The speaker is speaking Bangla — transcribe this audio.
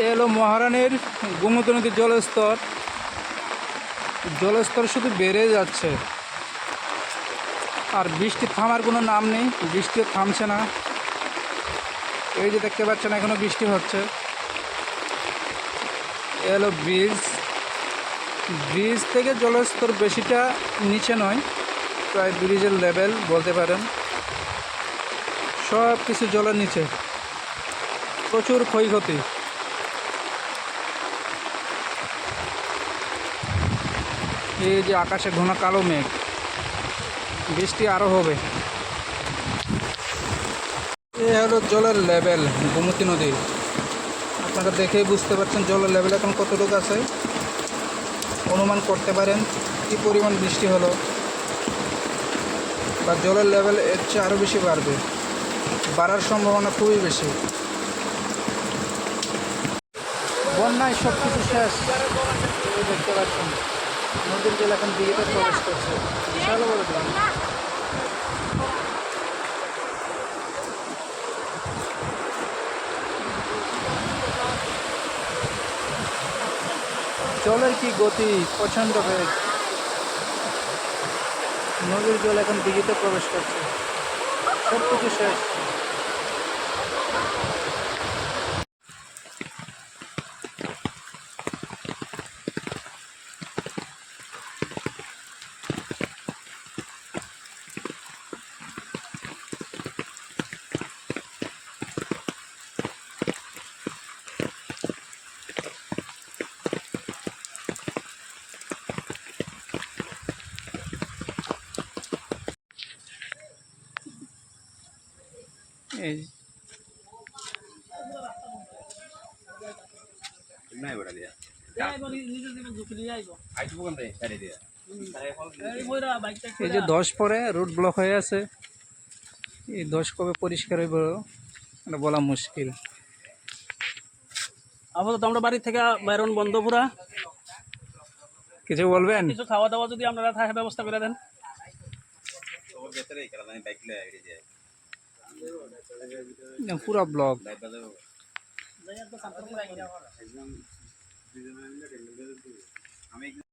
এ হলো মহারানীর গোমতী নদীর জলস্তর শুধু বেড়ে যাচ্ছে, আর বৃষ্টি থামার কোনো নাম নেই, বৃষ্টিও থামছে না। এই যে দেখতে পাচ্ছেন এখনো বৃষ্টি হচ্ছে। এ হলো ব্রিজ থেকে জলস্তর বেশিটা নিচে নয়, প্রায় ব্রিজের লেভেল বলতে পারেন। সব কিছু জলের নিচে, প্রচুর ক্ষয়ক্ষতি। এই যে আকাশে ঘন কালো মেঘ, বৃষ্টি আরও হবে। এ হলো জলের লেভেল গোমতী নদীর। আপনারা দেখেই বুঝতে পারছেন জলের লেভেল এখন কতটুকু আছে, অনুমান করতে পারেন কী পরিমাণ বৃষ্টি হলো, বা জলের লেভেল এর চেয়ে আরও বেশি বাড়বে, বাড়ার সম্ভাবনা খুবই বেশি। বন্যায় সব কিছু শেষ। দেখতে পাচ্ছেন নদীর জল এখন দিঘিতে প্রবেশ করছে, বিশাল বড় দিঘি। জলের কি গতি, প্রচণ্ড বেগ। নদীর জল এখন দিঘিতে প্রবেশ করছে, সব কিছু শেষ। এই যে 10 পরে রোড ব্লক হয়ে আছে, এই 10 কবে পরিষ্কার হইব এটা বলা মুশকিল। আপাতত আমরা বাড়ি থেকে বাইরন বন্ধ পুরা। কিছু বলবেন? কিছু খাওয়া দাওয়া যদি আপনারা থাকে ব্যবস্থা করে দেন। পুরা ব্লক।